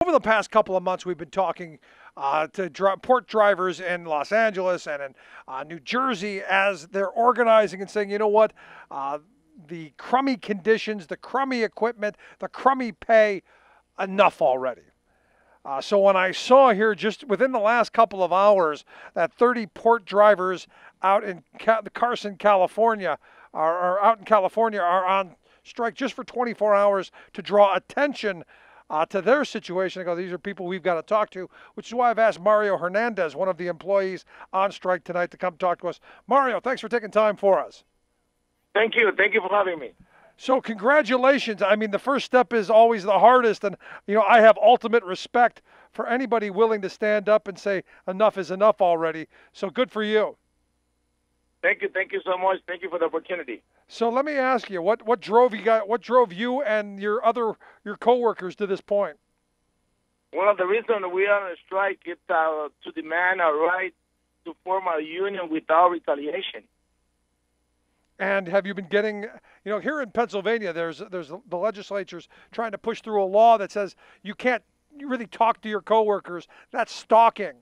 over the past couple of months, we've been talking to port drivers in Los Angeles and in New Jersey as they're organizing and saying, you know what, the crummy conditions, the crummy equipment, the crummy pay, enough already. So when I saw here just within the last couple of hours that 30 port drivers out in Carson, California, are out in California are on strike just for 24 hours to draw attention to their situation. I go, these are people we've got to talk to, which is why I've asked Mario Hernandez, one of the employees on strike tonight, to come talk to us. Mario, thanks for taking time for us. Thank you. Thank you for having me. So congratulations. I mean, the first step is always the hardest, and I have ultimate respect for anybody willing to stand up and say enough is enough already. So good for you. Thank you. Thank you so much. Thank you for the opportunity. So let me ask you, what drove you and your coworkers to this point? Well, the reason we are on a strike is to demand our right to form a union without retaliation. And have you been getting, here in Pennsylvania, there's the legislature's trying to push through a law that says you can't really talk to your coworkers. That's stalking.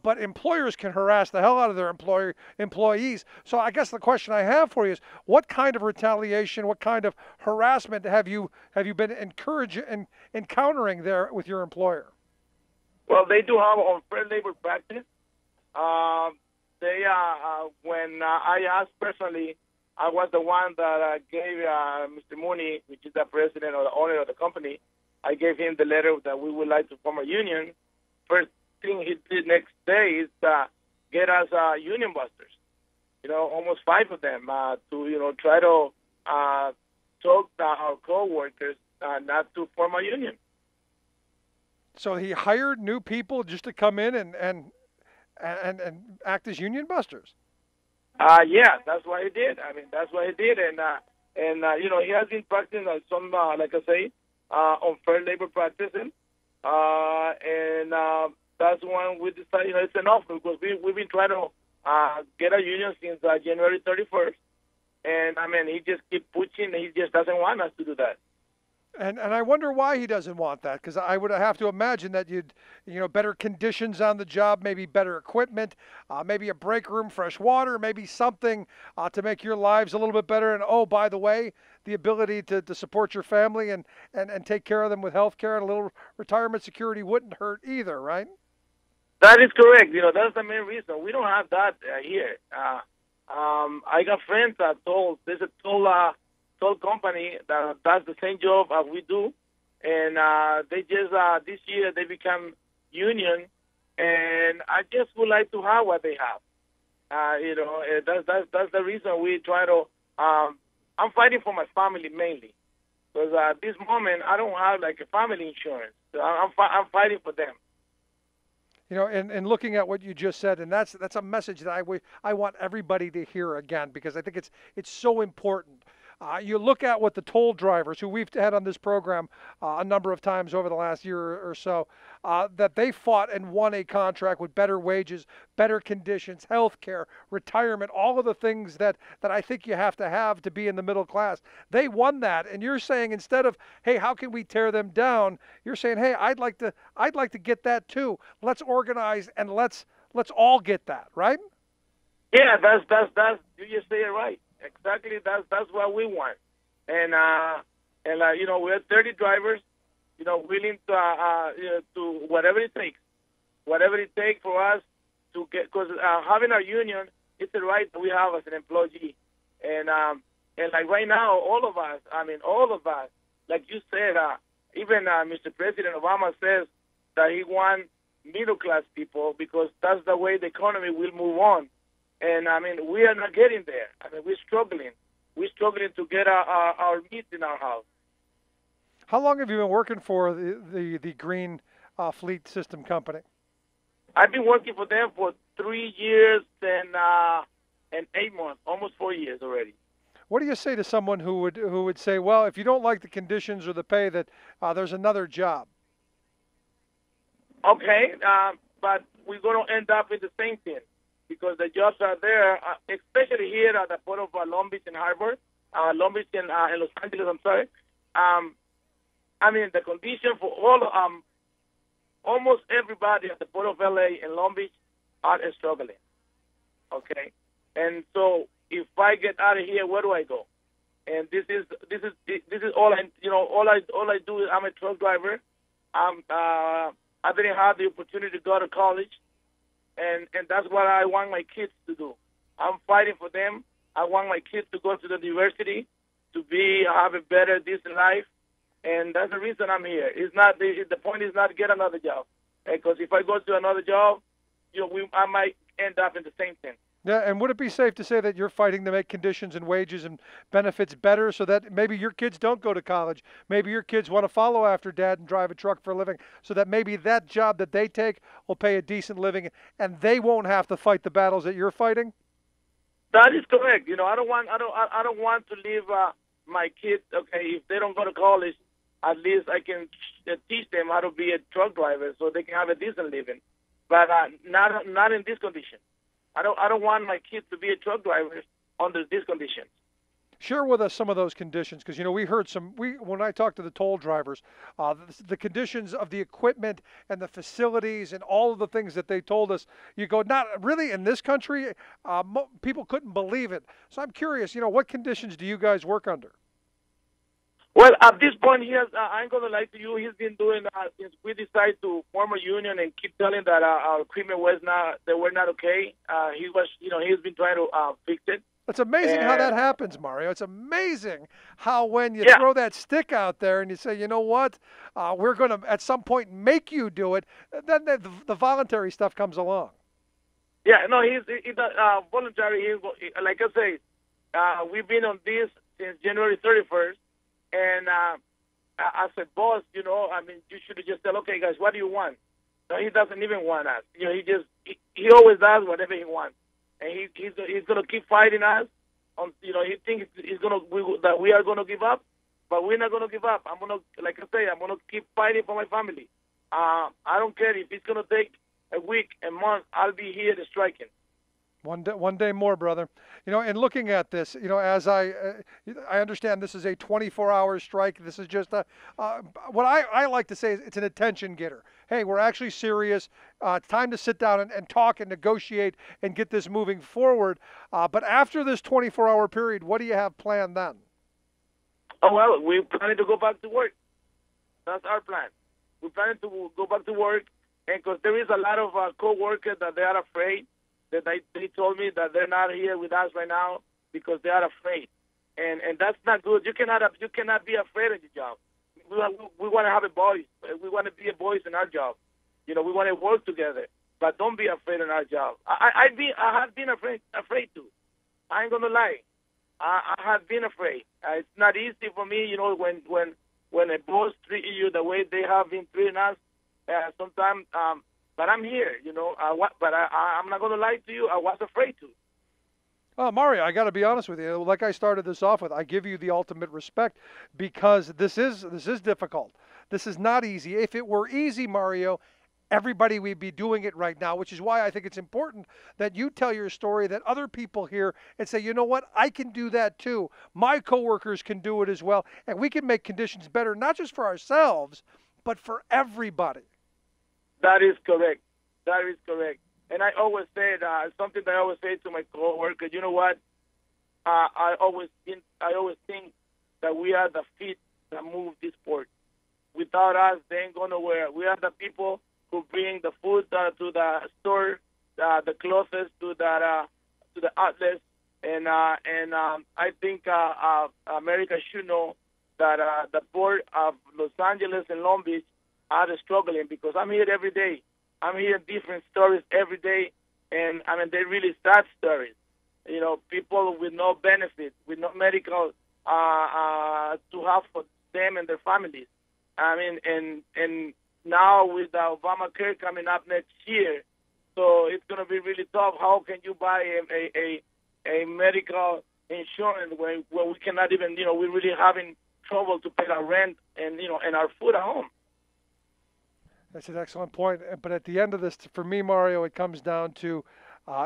But employers can harass the hell out of their employees. So I guess the question I have for you is, what kind of retaliation, what kind of harassment have you been encountering there with your employer? Well, they do have unfair labor practice. When I asked personally, I was the one that gave Mr. Mooney, which is the president or the owner of the company, I gave him the letter that we would like to form a union. First thing he did next day is get us union busters, almost 5 of them, to try to talk our co-workers not to form a union. So he hired new people just to come in and act as union busters? Yeah, that's what he did. I mean, that's what he did. And he has been practicing some, like I say, unfair labor practicing. That's when we decided, it's enough, because we've been trying to get a union since January 31st. And, I mean, he just keeps pushing. He just doesn't want us to do that. And I wonder why he doesn't want that, because I would have to imagine that better conditions on the job, maybe better equipment, maybe a break room, fresh water, maybe something to make your lives a little bit better. And, oh, by the way, the ability to support your family and take care of them with health care and a little retirement security wouldn't hurt either, right? That is correct. That's the main reason. We don't have that here. I got friends that there's a toll company that does the same job as we do, and they just this year they become union, and I just would like to have what they have. That's the reason we try to. I'm fighting for my family mainly, because at this moment I don't have like a family insurance. So I'm fighting for them. And looking at what you just said, and that's a message that I want everybody to hear again, because I think it's so important. You look at what the toll drivers, who we've had on this program a number of times over the last year or so, that they fought and won a contract with better wages, better conditions, health care, retirement, all of the things that I think you have to be in the middle class. They won that, and you're saying, instead of, hey, how can we tear them down, you're saying, hey, I'd like to get that too. Let's organize and let's all get that, right? Yeah, that's you just say it right. Exactly, that's what we want, and we have 30 drivers, willing to whatever it takes for us to get, because having our union, it's a right that we have as an employee, and like right now, all of us, like you said, even Mr. President Obama says that he wants middle class people, because that's the way the economy will move on. And, we are not getting there. We're struggling. We're struggling to get our needs in our house. How long have you been working for the Green Fleet System Company? I've been working for them for 3 years and 8 months, almost 4 years already. What do you say to someone who would say, well, if you don't like the conditions or the pay, that there's another job? Okay, but we're going to end up with the same thing, because the jobs are there, especially here at the port of Long Beach and Harbor, Long Beach and Los Angeles, I'm sorry. The condition for all almost everybody at the Port of LA and Long Beach are struggling. Okay, and so if I get out of here, where do I go? And this is all I do is I'm a truck driver. I didn't have the opportunity to go to college, and that's what I want my kids to do. I'm fighting for them. I want my kids to go to the university, to have a better, decent life, and that's the reason I'm here. It's not the point is not to get another job, because if I go to another job, I might end up in the same thing. Yeah, and would it be safe to say that you're fighting to make conditions and wages and benefits better so that maybe your kids don't go to college? Maybe your kids want to follow after dad and drive a truck for a living so that maybe that job that they take will pay a decent living and they won't have to fight the battles that you're fighting? That is correct. I don't want to leave my kids. Okay, if they don't go to college, at least I can teach them how to be a truck driver so they can have a decent living. But not in this condition. I don't want my kids to be a truck driver under these conditions. Share with us some of those conditions, because we heard when I talked to the toll drivers, the conditions of the equipment and the facilities and all of the things that they told us. You go, not really in this country. People couldn't believe it. So I'm curious, what conditions do you guys work under? Well, at this point, I'm going to lie to you. He's been doing since we decided to form a union and keep telling that our equipment they were not okay. He's been trying to fix it. It's amazing how that happens, Mario. It's amazing how when you throw that stick out there and you say, you know what, we're going to at some point make you do it, then the voluntary stuff comes along. Yeah, no, he's voluntary. Like I say, we've been on this since January 31st. And as a boss, you should have just said, okay, guys, what do you want? No, he doesn't even want us. He always does whatever he wants. And he's going to keep fighting us. He thinks that we are going to give up, but we're not going to give up. I'm going to keep fighting for my family. I don't care if it's going to take a week, a month. I'll be here striking. One day more, brother. And looking at this, as I understand, this is a 24-hour strike. This is just what I like to say is it's an attention getter. Hey, we're actually serious. It's time to sit down and talk and negotiate and get this moving forward. But after this 24-hour period, what do you have planned then? Oh, well, we're planning to go back to work. That's our plan. We're planning to go back to work, and because there is a lot of co-workers that they are afraid. That they told me that they're not here with us right now because they are afraid, and that's not good. You cannot be afraid of your job. We want to have a voice. We want to be a voice in our job. We want to work together, but don't be afraid in our job. I have been afraid too. I ain't gonna lie. I have been afraid. It's not easy for me, when a boss treats you the way they have been treating us. Sometimes. But I'm here, but I'm not going to lie to you. I was afraid to. Oh, Mario, I got to be honest with you. Like I started this off with, I give you the ultimate respect because this is difficult. This is not easy. If it were easy, Mario, everybody would be doing it right now, which is why I think it's important that you tell your story, that other people hear and say, you know what, I can do that too. My coworkers can do it as well, and we can make conditions better, not just for ourselves, but for everybody. That is correct. That is correct. And I always say something that I always say to my coworkers. You know what? I always think that we are the feet that move this sport. Without us, they ain't going nowhere. We are the people who bring the food to the store, the clothes to the outlets, and I think America should know that the port of Los Angeles and Long Beach are struggling because I'm here every day. I'm hearing different stories every day, and they're really sad stories. People with no benefits, with no medical to have for them and their families. And now with the Obamacare coming up next year, so it's going to be really tough. How can you buy a medical insurance when we cannot even, we're really having trouble to pay our rent and our food at home? That's an excellent point. But at the end of this, for me, Mario, it comes down to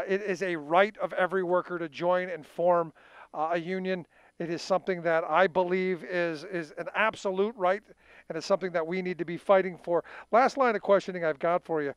it is a right of every worker to join and form a union. It is something that I believe is an absolute right, and it's something that we need to be fighting for. Last line of questioning I've got for you.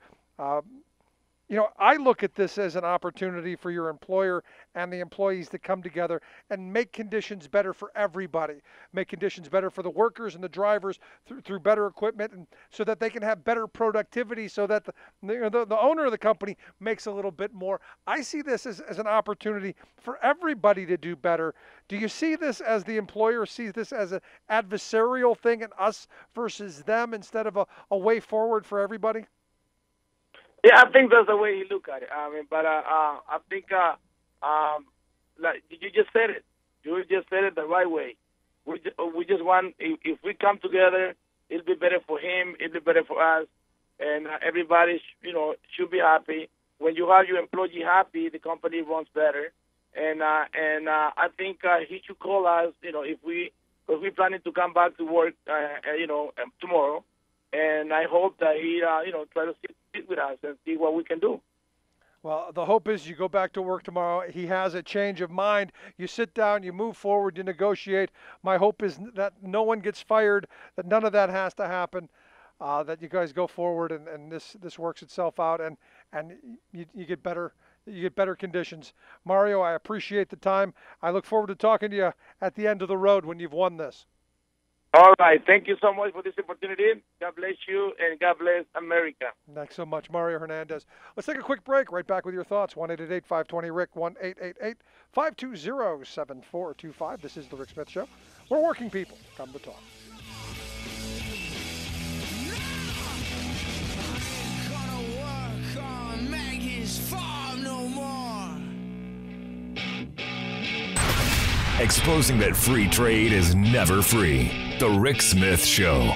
I look at this as an opportunity for your employer and the employees to come together and make conditions better for everybody, make conditions better for the workers and the drivers through better equipment, and so that they can have better productivity, so that the owner of the company makes a little bit more. I see this as an opportunity for everybody to do better. Do you see this as the employer sees this as an adversarial thing, and us versus them, instead of a way forward for everybody? Yeah, I think that's the way you look at it. I mean, but I think, like you just said it. You just said it the right way. We just want, if we come together, it'll be better for him, it'll be better for us, and everybody, should be happy. When you have your employee happy, the company runs better. And I think he should call us, because we're planning to come back to work, tomorrow. And I hope that he, try to sit with us and see what we can do. Well, the hope is you go back to work tomorrow. He has a change of mind. You sit down, you move forward, you negotiate. My hope is that no one gets fired, that none of that has to happen, that you guys go forward and this works itself out, and you get better. You get better conditions. Mario, I appreciate the time. I look forward to talking to you at the end of the road when you've won this. All right. Thank you so much for this opportunity. God bless you, and God bless America. Thanks so much, Mario Hernandez. Let's take a quick break. Right back with your thoughts. 1-888-520-RICK, 1-888-520-7425. This is The Rick Smith Show, where working people come to talk. Exposing that free trade is never free. The Rick Smith Show.